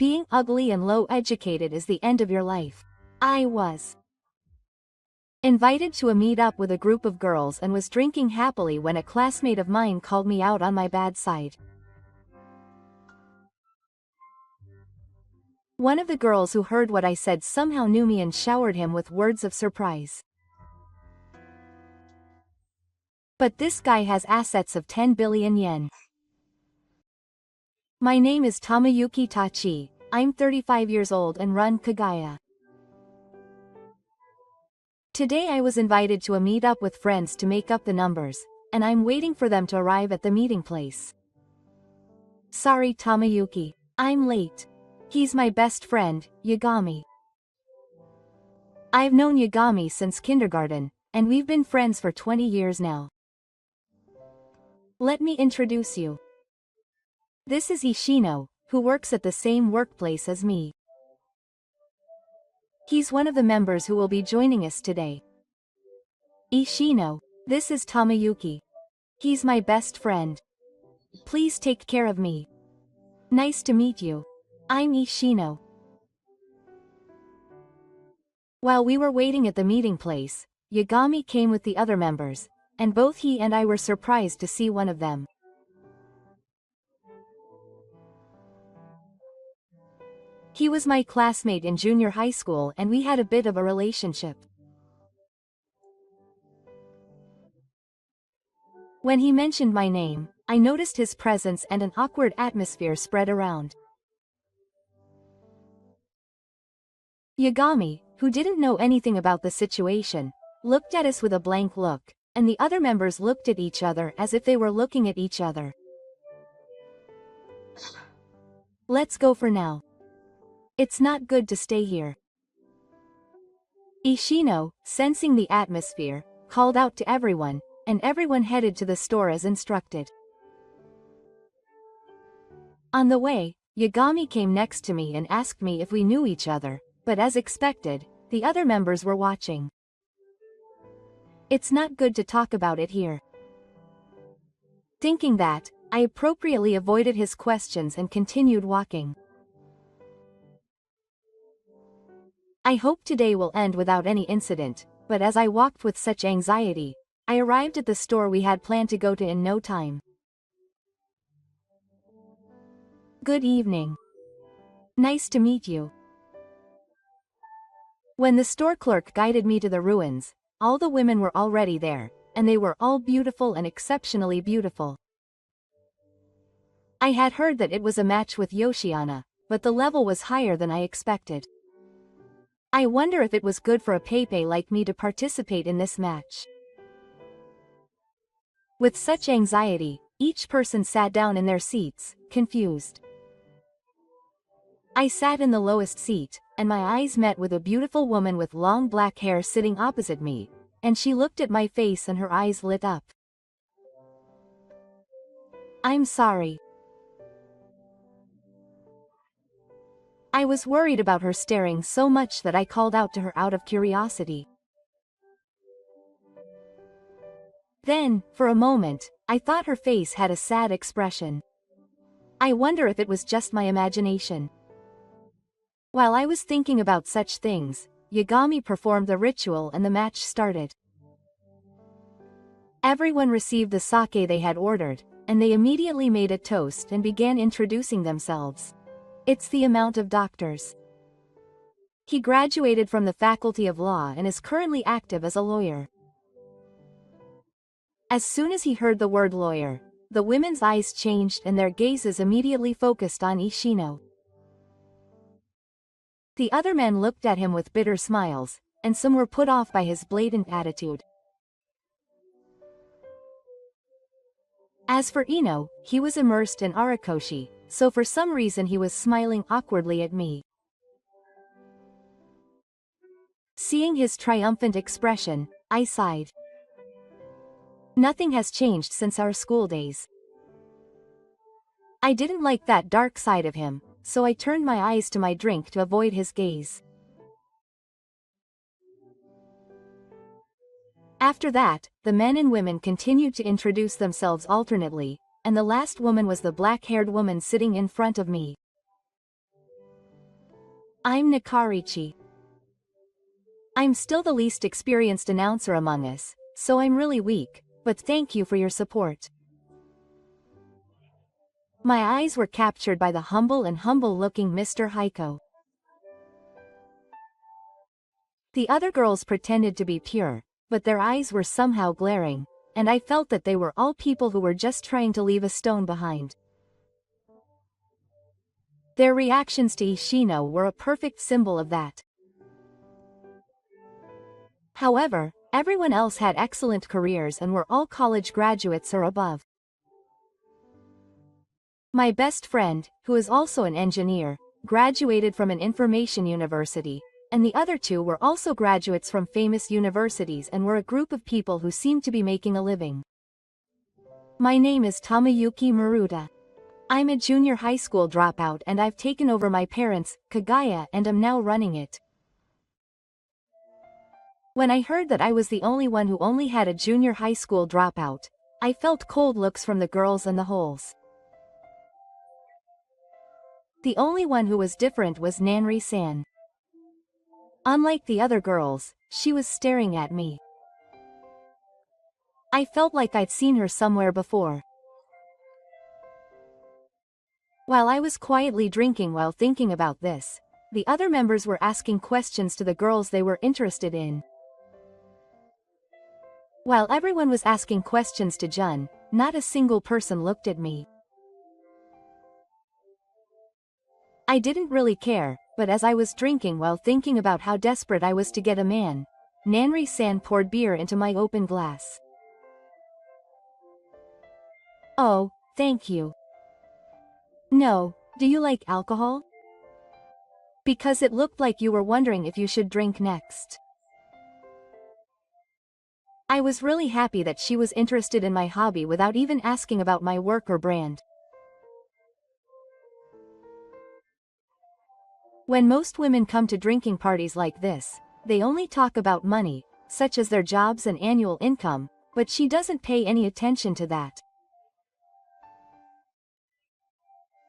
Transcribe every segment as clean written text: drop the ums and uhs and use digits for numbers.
Being ugly and low educated is the end of your life. I was invited to a meet-up with a group of girls and was drinking happily when a classmate of mine called me out on my bad side. One of the girls who heard what I said somehow knew me and showered him with words of surprise. But this guy has assets of 10 billion yen. My name is Tamayuki Tachi, I'm 35 years old and run Kagaya. Today I was invited to a meet-up with friends to make up the numbers, and I'm waiting for them to arrive at the meeting place. Sorry Tamayuki, I'm late. He's my best friend, Yagami. I've known Yagami since kindergarten, and we've been friends for 20 years now. Let me introduce you. This is Ishino, who works at the same workplace as me. He's one of the members who will be joining us today. Ishino, this is Tamayuki. He's my best friend. Please take care of me. Nice to meet you. I'm Ishino. While we were waiting at the meeting place, Yagami came with the other members, and both he and I were surprised to see one of them. He was my classmate in junior high school and we had a bit of a relationship. When he mentioned my name, I noticed his presence and an awkward atmosphere spread around. Yagami, who didn't know anything about the situation, looked at us with a blank look, and the other members looked at each other as if they were looking at each other. Let's go for now. It's not good to stay here. Ishino, sensing the atmosphere, called out to everyone, and everyone headed to the store as instructed. On the way, Yagami came next to me and asked me if we knew each other, but as expected, the other members were watching. It's not good to talk about it here. Thinking that, I appropriately avoided his questions and continued walking. I hoped today will end without any incident, but as I walked with such anxiety, I arrived at the store we had planned to go to in no time. Good evening. Nice to meet you. When the store clerk guided me to the ruins, all the women were already there, and they were all beautiful and exceptionally beautiful. I had heard that it was a match with Yoshiana, but the level was higher than I expected. I wonder if it was good for a Pepe like me to participate in this match. With such anxiety, each person sat down in their seats, confused. I sat in the lowest seat, and my eyes met with a beautiful woman with long black hair sitting opposite me, and she looked at my face and her eyes lit up. I'm sorry. I was worried about her staring so much that I called out to her out of curiosity. Then, for a moment, I thought her face had a sad expression. I wonder if it was just my imagination. While I was thinking about such things, Yagami performed the ritual and the match started. Everyone received the sake they had ordered, and they immediately made a toast and began introducing themselves. It's the amount of doctors. He graduated from the Faculty of Law and is currently active as a lawyer. As soon as he heard the word lawyer, the women's eyes changed and their gazes immediately focused on Ishino. The other men looked at him with bitter smiles, and some were put off by his blatant attitude. As for Ino, he was immersed in Arakoshi, so for some reason he was smiling awkwardly at me. Seeing his triumphant expression, I sighed. Nothing has changed since our school days. I didn't like that dark side of him, so I turned my eyes to my drink to avoid his gaze. After that, the men and women continued to introduce themselves alternately, and the last woman was the black-haired woman sitting in front of me. I'm Nakarichi. I'm still the least experienced announcer among us, so I'm really weak, but thank you for your support. My eyes were captured by the humble-looking Mr. Heiko. The other girls pretended to be pure, but their eyes were somehow glaring, and I felt that they were all people who were just trying to leave a stone behind. Their reactions to Ishino were a perfect symbol of that. However, everyone else had excellent careers and were all college graduates or above. My best friend, who is also an engineer, graduated from an information university, and the other two were also graduates from famous universities and were a group of people who seemed to be making a living. My name is Tamayuki Maruta. I'm a junior high school dropout and I've taken over my parents' Kagaya and am now running it. When I heard that I was the only one who only had a junior high school dropout, I felt cold looks from the girls and the holes. The only one who was different was Nanri-san. Unlike the other girls, she was staring at me. I felt like I'd seen her somewhere before. While I was quietly drinking while thinking about this, the other members were asking questions to the girls they were interested in. While everyone was asking questions to Jun, not a single person looked at me. I didn't really care, but as I was drinking while thinking about how desperate I was to get a man, Nanri-san poured beer into my open glass. Oh, thank you. No, do you like alcohol? Because it looked like you were wondering if you should drink next. I was really happy that she was interested in my hobby without even asking about my work or brand. When most women come to drinking parties like this, they only talk about money, such as their jobs and annual income, but she doesn't pay any attention to that.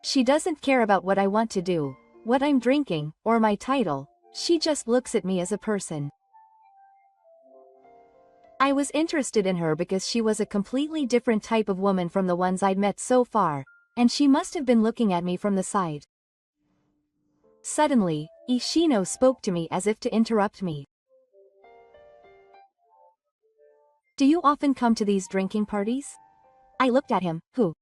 She doesn't care about what I want to do, what I'm drinking, or my title. She just looks at me as a person. I was interested in her because she was a completely different type of woman from the ones I'd met so far, and she must have been looking at me from the side. Suddenly, Ishino spoke to me as if to interrupt me. Do you often come to these drinking parties? I looked at him, who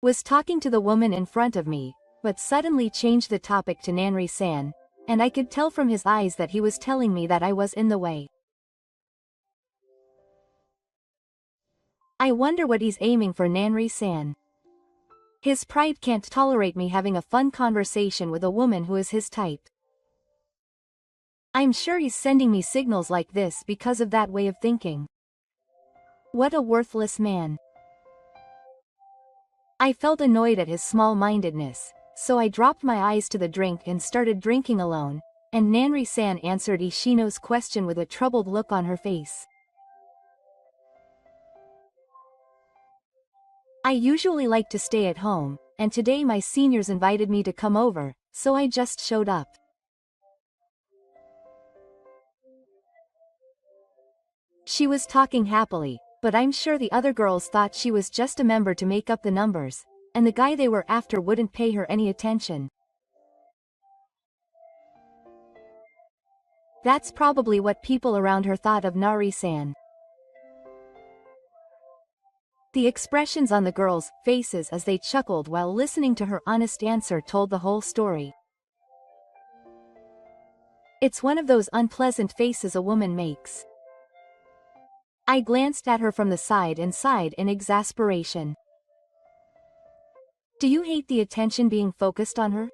was talking to the woman in front of me, but suddenly changed the topic to Nanri-san, and I could tell from his eyes that he was telling me that I was in the way. I wonder what he's aiming for. Nanri-san. His pride can't tolerate me having a fun conversation with a woman who is his type. I'm sure he's sending me signals like this because of that way of thinking. What a worthless man. I felt annoyed at his small-mindedness, so I dropped my eyes to the drink and started drinking alone, and Nanri-san answered Ishino's question with a troubled look on her face. I usually like to stay at home, and today my seniors invited me to come over, so I just showed up. She was talking happily, but I'm sure the other girls thought she was just a member to make up the numbers, and the guy they were after wouldn't pay her any attention. That's probably what people around her thought of Nari-san. The expressions on the girls' faces as they chuckled while listening to her honest answer told the whole story. It's one of those unpleasant faces a woman makes. I glanced at her from the side and sighed in exasperation. Do you hate the attention being focused on her?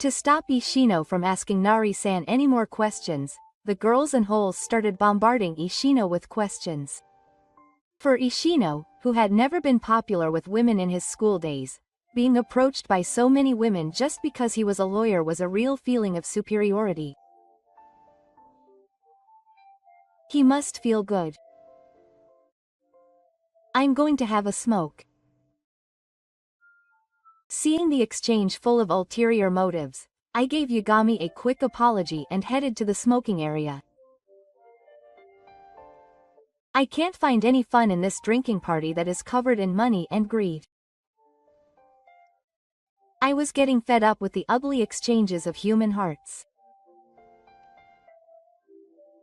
To stop Ishino from asking Nari-san any more questions, the girls and holes started bombarding Ishino with questions. For Ishino, who had never been popular with women in his school days, being approached by so many women just because he was a lawyer was a real feeling of superiority. He must feel good. I'm going to have a smoke. Seeing the exchange full of ulterior motives, I gave Yagami a quick apology and headed to the smoking area. I can't find any fun in this drinking party that is covered in money and greed. I was getting fed up with the ugly exchanges of human hearts.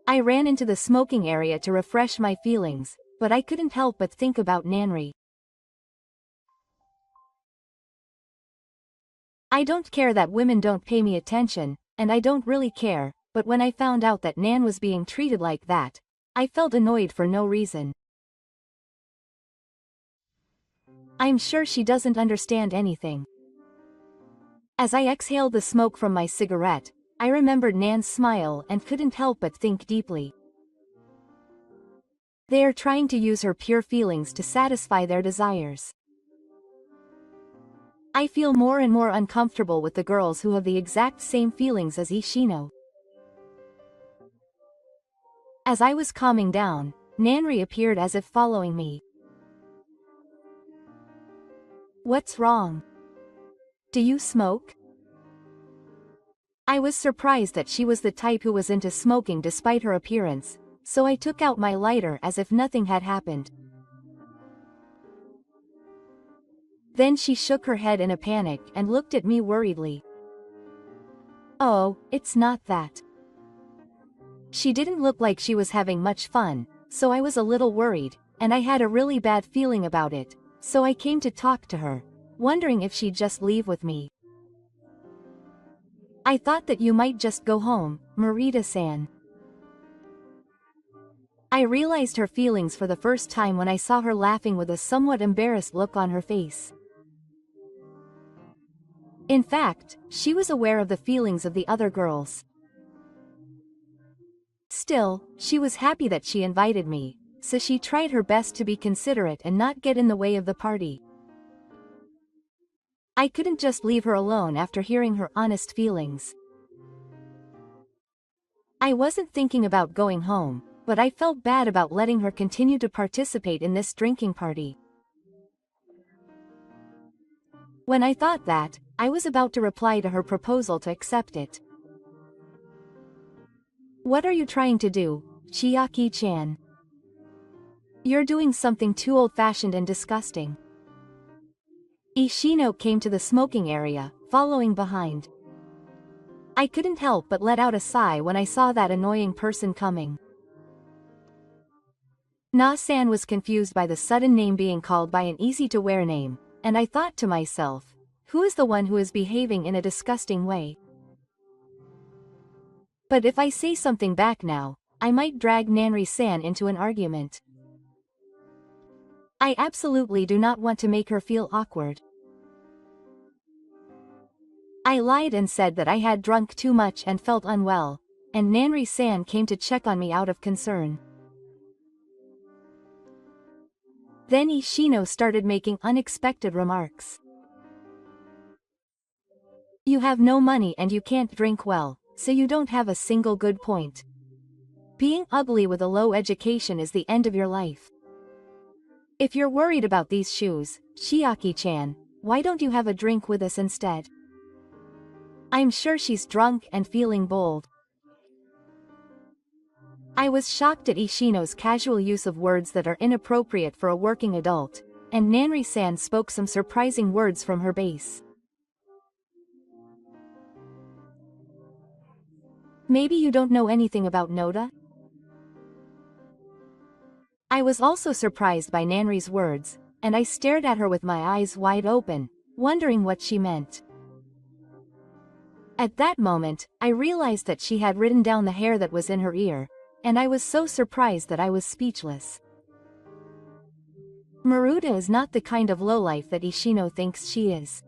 I ran into the smoking area to refresh my feelings, but I couldn't help but think about Nanri. I don't care that women don't pay me attention, and I don't really care, but when I found out that Nan was being treated like that, I felt annoyed for no reason. I'm sure she doesn't understand anything. As I exhaled the smoke from my cigarette, I remembered Nan's smile and couldn't help but think deeply. They are trying to use her pure feelings to satisfy their desires. I feel more and more uncomfortable with the girls who have the exact same feelings as Ishino. As I was calming down, Nanri appeared as if following me. What's wrong? Do you smoke? I was surprised that she was the type who was into smoking despite her appearance, so I took out my lighter as if nothing had happened. Then she shook her head in a panic and looked at me worriedly. Oh, it's not that. She didn't look like she was having much fun, so I was a little worried, and I had a really bad feeling about it, so I came to talk to her, wondering if she'd just leave with me. I thought that you might just go home, Marita-san. I realized her feelings for the first time when I saw her laughing with a somewhat embarrassed look on her face. In fact, she was aware of the feelings of the other girls. Still, she was happy that she invited me, so she tried her best to be considerate and not get in the way of the party. I couldn't just leave her alone after hearing her honest feelings. I wasn't thinking about going home, but I felt bad about letting her continue to participate in this drinking party. When I thought that, I was about to reply to her proposal to accept it. What are you trying to do, Chiaki-chan? You're doing something too old-fashioned and disgusting. Ishino came to the smoking area, following behind. I couldn't help but let out a sigh when I saw that annoying person coming. Na-san was confused by the sudden name being called by an easy-to-wear name, and I thought to myself, who is the one who is behaving in a disgusting way? But if I say something back now, I might drag Nanri-san into an argument. I absolutely do not want to make her feel awkward. I lied and said that I had drunk too much and felt unwell, and Nanri-san came to check on me out of concern. Then Ishino started making unexpected remarks. You have no money and you can't drink well, so you don't have a single good point. Being ugly with a low education is the end of your life. If you're worried about these shoes, Chiaki-chan, why don't you have a drink with us instead? I'm sure she's drunk and feeling bold. I was shocked at Ishino's casual use of words that are inappropriate for a working adult, and Nanri-san spoke some surprising words from her base. Maybe you don't know anything about Noda? I was also surprised by Nanri's words, and I stared at her with my eyes wide open, wondering what she meant. At that moment, I realized that she had written down the hair that was in her ear, and I was so surprised that I was speechless. Maruta is not the kind of lowlife that Ishino thinks she is.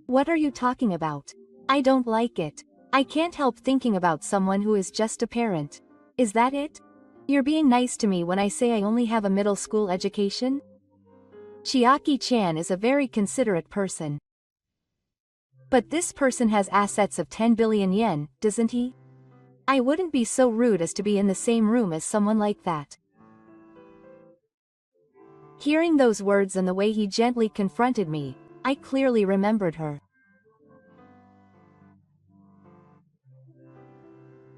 What are you talking about? I don't like it. I can't help thinking about someone who is just a parent. Is that it? You're being nice to me when I say I only have a middle school education? Chiaki-chan is a very considerate person. But this person has assets of 10 billion yen, doesn't he? I wouldn't be so rude as to be in the same room as someone like that. Hearing those words and the way he gently confronted me, I clearly remembered her.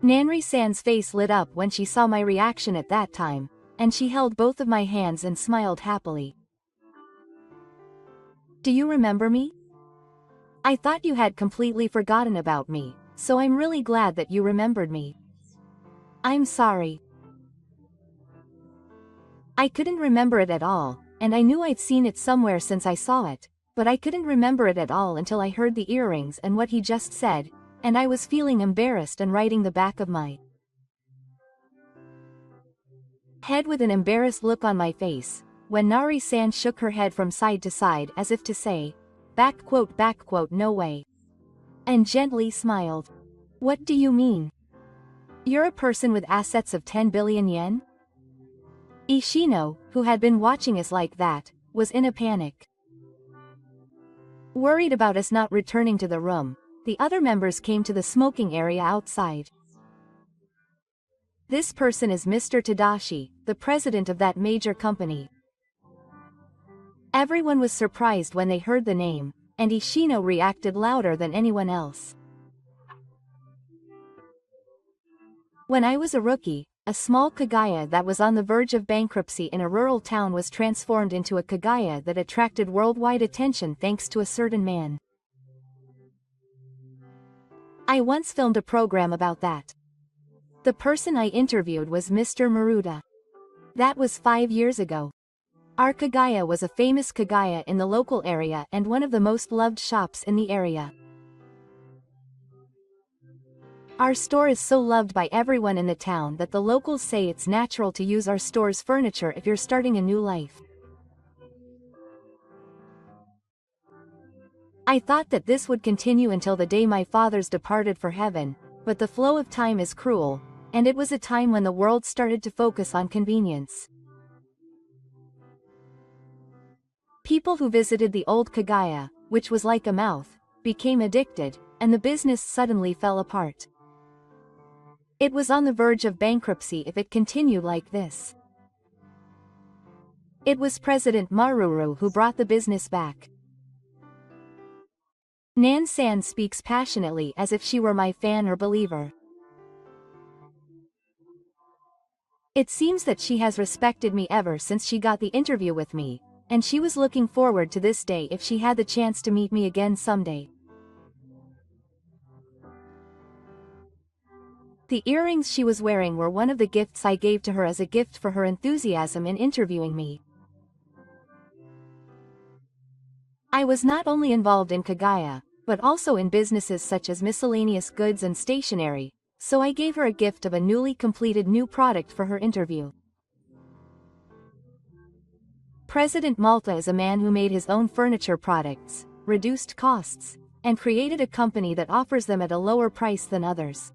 Nanri-san's face lit up when she saw my reaction at that time, and she held both of my hands and smiled happily. Do you remember me? I thought you had completely forgotten about me, so I'm really glad that you remembered me. I'm sorry. I couldn't remember it at all, and I knew I'd seen it somewhere since I saw it, but I couldn't remember it at all until I heard the earrings and what he just said, and I was feeling embarrassed and writing the back of my head with an embarrassed look on my face, when Nari-san shook her head from side to side as if to say, back quote, no way. And gently smiled. What do you mean? You're a person with assets of 10 billion yen? Ishino, who had been watching us like that, was in a panic. Worried about us not returning to the room, the other members came to the smoking area outside. This person is Mr. Tadashi, the president of that major company. Everyone was surprised when they heard the name, and Ishino reacted louder than anyone else. When I was a rookie, a small kagaya that was on the verge of bankruptcy in a rural town was transformed into a kagaya that attracted worldwide attention thanks to a certain man. I once filmed a program about that. The person I interviewed was Mr. Maruda. That was 5 years ago. Our kagaya was a famous kagaya in the local area and one of the most loved shops in the area. Our store is so loved by everyone in the town that the locals say it's natural to use our store's furniture if you're starting a new life. I thought that this would continue until the day my fathers departed for heaven, but the flow of time is cruel, and it was a time when the world started to focus on convenience. People who visited the old kagaya, which was like a mouth, became addicted, and the business suddenly fell apart. It was on the verge of bankruptcy if it continued like this. It was President Maruru who brought the business back. Nan-san speaks passionately as if she were my fan or believer. It seems that she has respected me ever since she got the interview with me, and she was looking forward to this day if she had the chance to meet me again someday. The earrings she was wearing were one of the gifts I gave to her as a gift for her enthusiasm in interviewing me. I was not only involved in kagaya, but also in businesses such as miscellaneous goods and stationery, so I gave her a gift of a newly completed new product for her interview. President Malta is a man who made his own furniture products, reduced costs, and created a company that offers them at a lower price than others.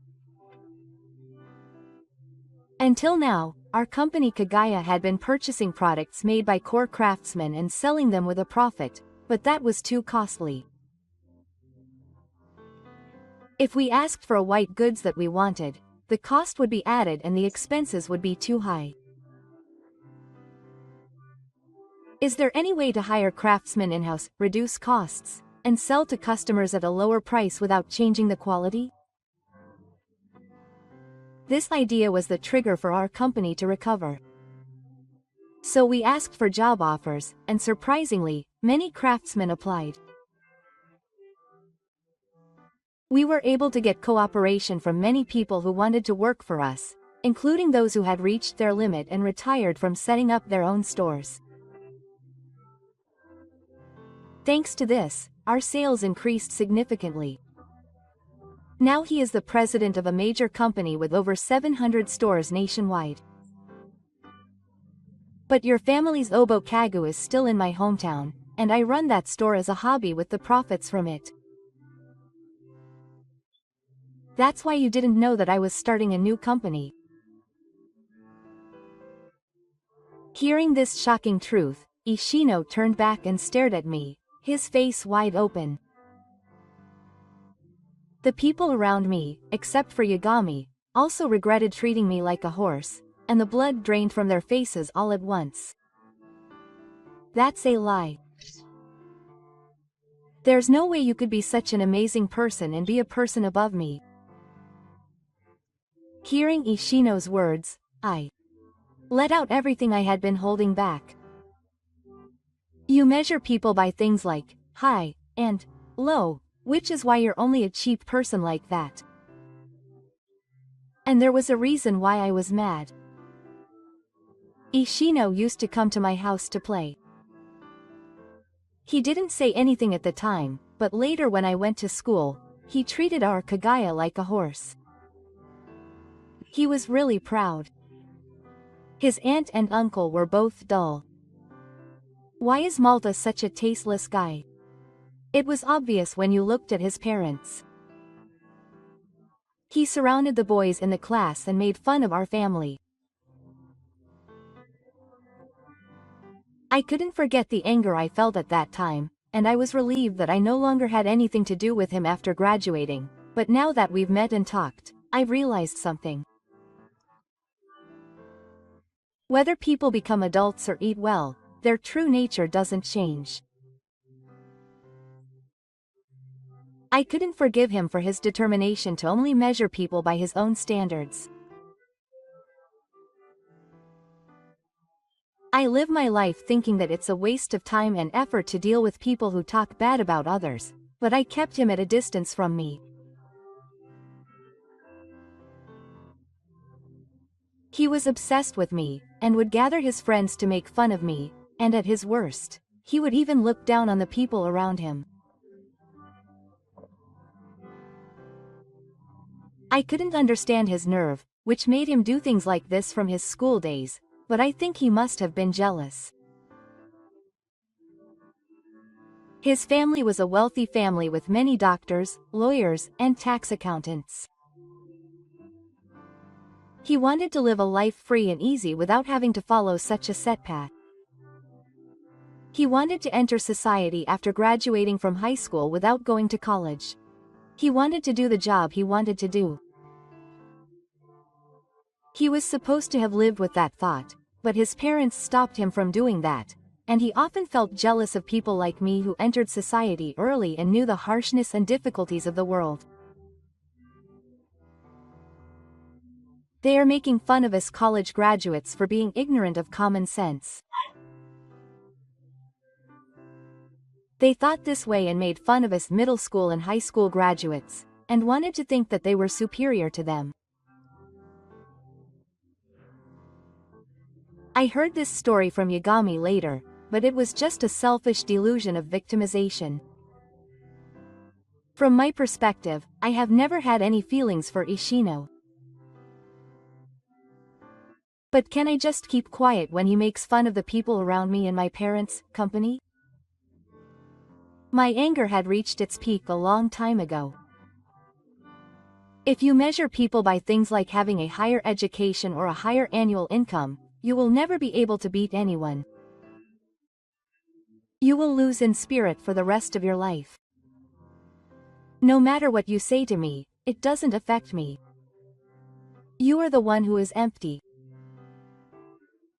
Until now, our company Kagaya had been purchasing products made by core craftsmen and selling them with a profit, but that was too costly. If we asked for a white goods that we wanted, the cost would be added and the expenses would be too high. Is there any way to hire craftsmen in-house, reduce costs, and sell to customers at a lower price without changing the quality? This idea was the trigger for our company to recover. So we asked for job offers, and surprisingly, many craftsmen applied. We were able to get cooperation from many people who wanted to work for us, including those who had reached their limit and retired from setting up their own stores. Thanks to this, our sales increased significantly. Now he is the president of a major company with over 700 stores nationwide. But your family's Obo Kagu is still in my hometown, and I run that store as a hobby with the profits from it. That's why you didn't know that I was starting a new company. Hearing this shocking truth, Ishino turned back and stared at me, his face wide open. The people around me, except for Yagami, also regretted treating me like a horse, and the blood drained from their faces all at once. That's a lie. There's no way you could be such an amazing person and be a person above me. Hearing Ishino's words, I let out everything I had been holding back. You measure people by things like high and low, which is why you're only a cheap person like that. And there was a reason why I was mad. Ishino used to come to my house to play. He didn't say anything at the time, but later when I went to school, he treated our Kagaya like a horse. He was really proud. His aunt and uncle were both dull. Why is Malta such a tasteless guy? It was obvious when you looked at his parents. He surrounded the boys in the class and made fun of our family. I couldn't forget the anger I felt at that time, and I was relieved that I no longer had anything to do with him after graduating, but now that we've met and talked, I've realized something. Whether people become adults or eat well, their true nature doesn't change. I couldn't forgive him for his determination to only measure people by his own standards. I live my life thinking that it's a waste of time and effort to deal with people who talk bad about others, but I kept him at a distance from me. He was obsessed with me, and would gather his friends to make fun of me, and at his worst, he would even look down on the people around him. I couldn't understand his nerve, which made him do things like this from his school days, but I think he must have been jealous. His family was a wealthy family with many doctors, lawyers, and tax accountants. He wanted to live a life free and easy without having to follow such a set path. He wanted to enter society after graduating from high school without going to college. He wanted to do the job he wanted to do. He was supposed to have lived with that thought, but his parents stopped him from doing that, and he often felt jealous of people like me who entered society early and knew the harshness and difficulties of the world. They are making fun of us college graduates for being ignorant of common sense. They thought this way and made fun of us middle school and high school graduates, and wanted to think that they were superior to them. I heard this story from Yagami later, but it was just a selfish delusion of victimization. From my perspective, I have never had any feelings for Ishino. But can I just keep quiet when he makes fun of the people around me and my parents' company? My anger had reached its peak a long time ago. If you measure people by things like having a higher education or a higher annual income, you will never be able to beat anyone. You will lose in spirit for the rest of your life. No matter what you say to me, it doesn't affect me. You are the one who is empty.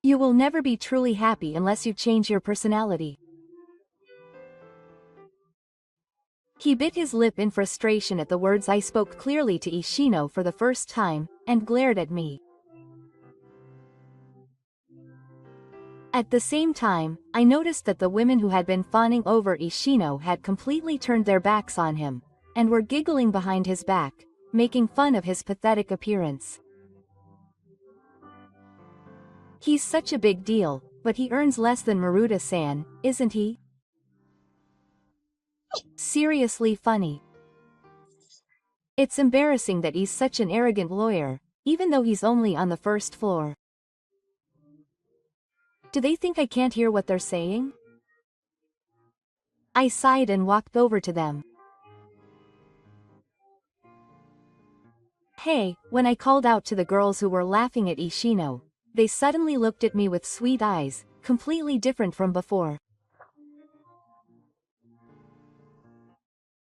You will never be truly happy unless you change your personality. He bit his lip in frustration at the words I spoke clearly to Ishino for the first time, and glared at me. At the same time, I noticed that the women who had been fawning over Ishino had completely turned their backs on him, and were giggling behind his back, making fun of his pathetic appearance. He's such a big deal, but he earns less than Maruta-san, isn't he? Seriously funny. It's embarrassing that he's such an arrogant lawyer, even though he's only on the first floor. Do they think I can't hear what they're saying? I sighed and walked over to them. Hey, when I called out to the girls who were laughing at Ishino, they suddenly looked at me with sweet eyes, completely different from before.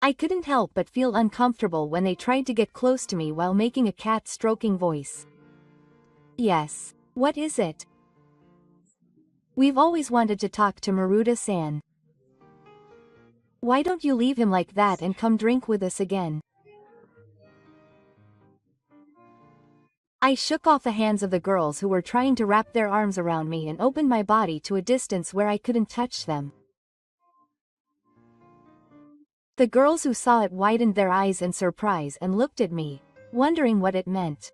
I couldn't help but feel uncomfortable when they tried to get close to me while making a cat-stroking voice. Yes. What is it? We've always wanted to talk to Maruta-san. Why don't you leave him like that and come drink with us again? I shook off the hands of the girls who were trying to wrap their arms around me and opened my body to a distance where I couldn't touch them. The girls who saw it widened their eyes in surprise and looked at me, wondering what it meant.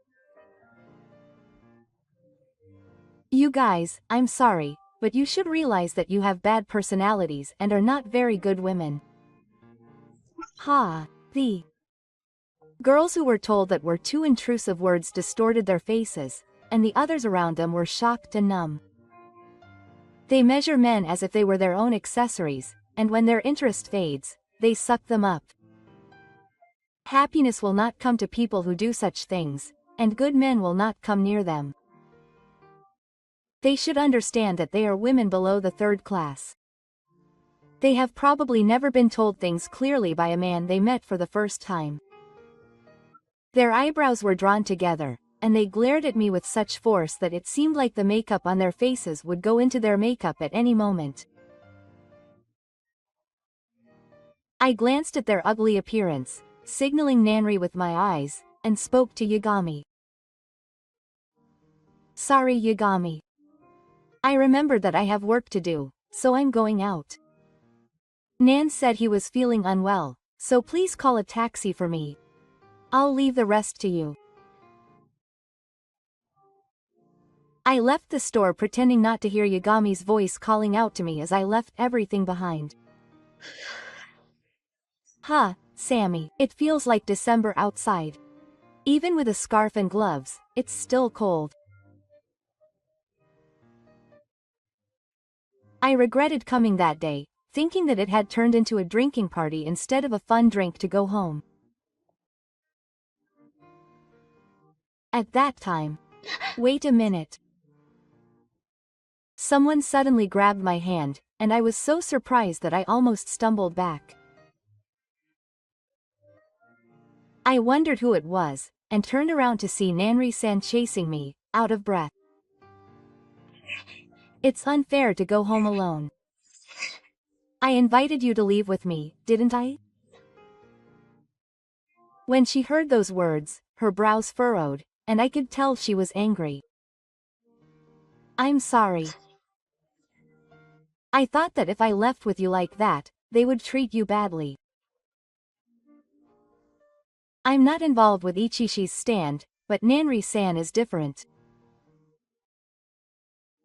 You guys, I'm sorry, but you should realize that you have bad personalities and are not very good women. The girls who were told that were too intrusive words distorted their faces, and the others around them were shocked and numb. They measure men as if they were their own accessories, and when their interest fades, they suck them up. Happiness will not come to people who do such things, and good men will not come near them. They should understand that they are women below the third class. They have probably never been told things clearly by a man they met for the first time. Their eyebrows were drawn together, and they glared at me with such force that it seemed like the makeup on their faces would go into their makeup at any moment. I glanced at their ugly appearance, signaling Nanri with my eyes, and spoke to Yagami. Sorry, Yagami. I remembered that I have work to do, so I'm going out. Nan said he was feeling unwell, so please call a taxi for me. I'll leave the rest to you. I left the store pretending not to hear Yagami's voice calling out to me as I left everything behind. Sammy, it feels like December outside. Even with a scarf and gloves, it's still cold. I regretted coming that day, thinking that it had turned into a drinking party instead of a fun drink to go home. At that time. Wait a minute. Someone suddenly grabbed my hand, and I was so surprised that I almost stumbled back. I wondered who it was, and turned around to see Nanri-san chasing me, out of breath. It's unfair to go home alone. I invited you to leave with me, didn't I? When she heard those words, her brows furrowed, and I could tell she was angry. I'm sorry. I thought that if I left with you like that, they would treat you badly. I'm not involved with Ichishi's stand, but Nanri-san is different.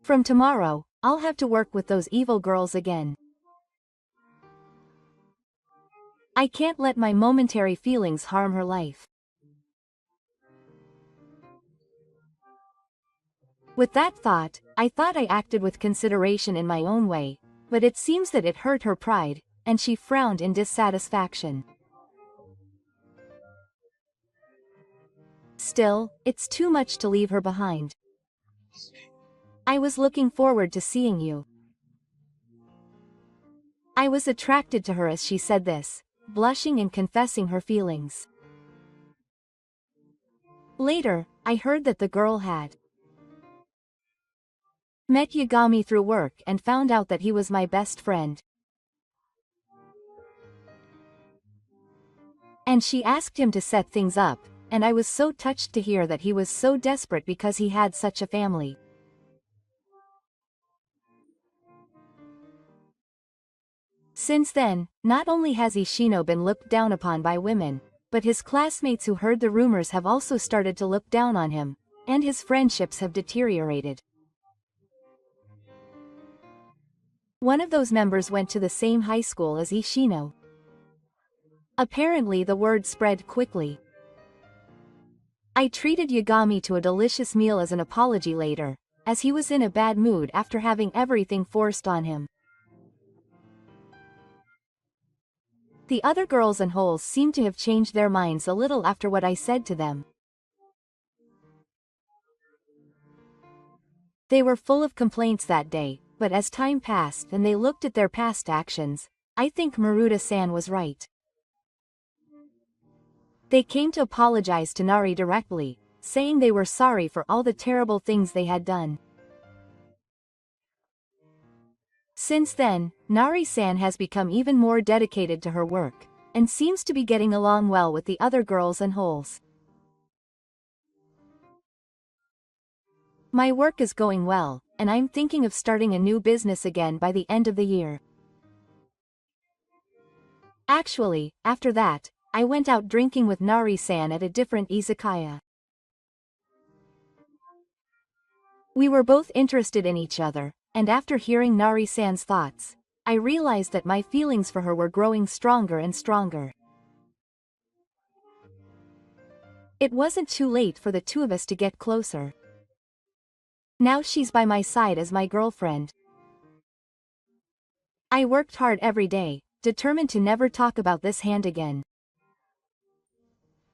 From tomorrow, I'll have to work with those evil girls again. I can't let my momentary feelings harm her life. With that thought, I thought I acted with consideration in my own way, but it seems that it hurt her pride, and she frowned in dissatisfaction. Still, it's too much to leave her behind. I was looking forward to seeing you. I was attracted to her as she said this, blushing and confessing her feelings. Later, I heard that the girl had met Yagami through work and found out that he was my best friend. And she asked him to set things up, and I was so touched to hear that he was so desperate because he had such a family. Since then, not only has Ishino been looked down upon by women, but his classmates who heard the rumors have also started to look down on him, and his friendships have deteriorated. One of those members went to the same high school as Ishino. Apparently the word spread quickly. I treated Yagami to a delicious meal as an apology later, as he was in a bad mood after having everything forced on him. The other girls and holes seemed to have changed their minds a little after what I said to them. They were full of complaints that day, but as time passed and they looked at their past actions, I think Maruta-san was right. They came to apologize to Nari directly, saying they were sorry for all the terrible things they had done. Since then, Nari-san has become even more dedicated to her work, and seems to be getting along well with the other girls and holes. My work is going well, and I'm thinking of starting a new business again by the end of the year. Actually, after that, I went out drinking with Nari-san at a different izakaya. We were both interested in each other, and after hearing Nari-san's thoughts, I realized that my feelings for her were growing stronger and stronger. It wasn't too late for the two of us to get closer. Now she's by my side as my girlfriend. I worked hard every day, determined to never talk about this hand again.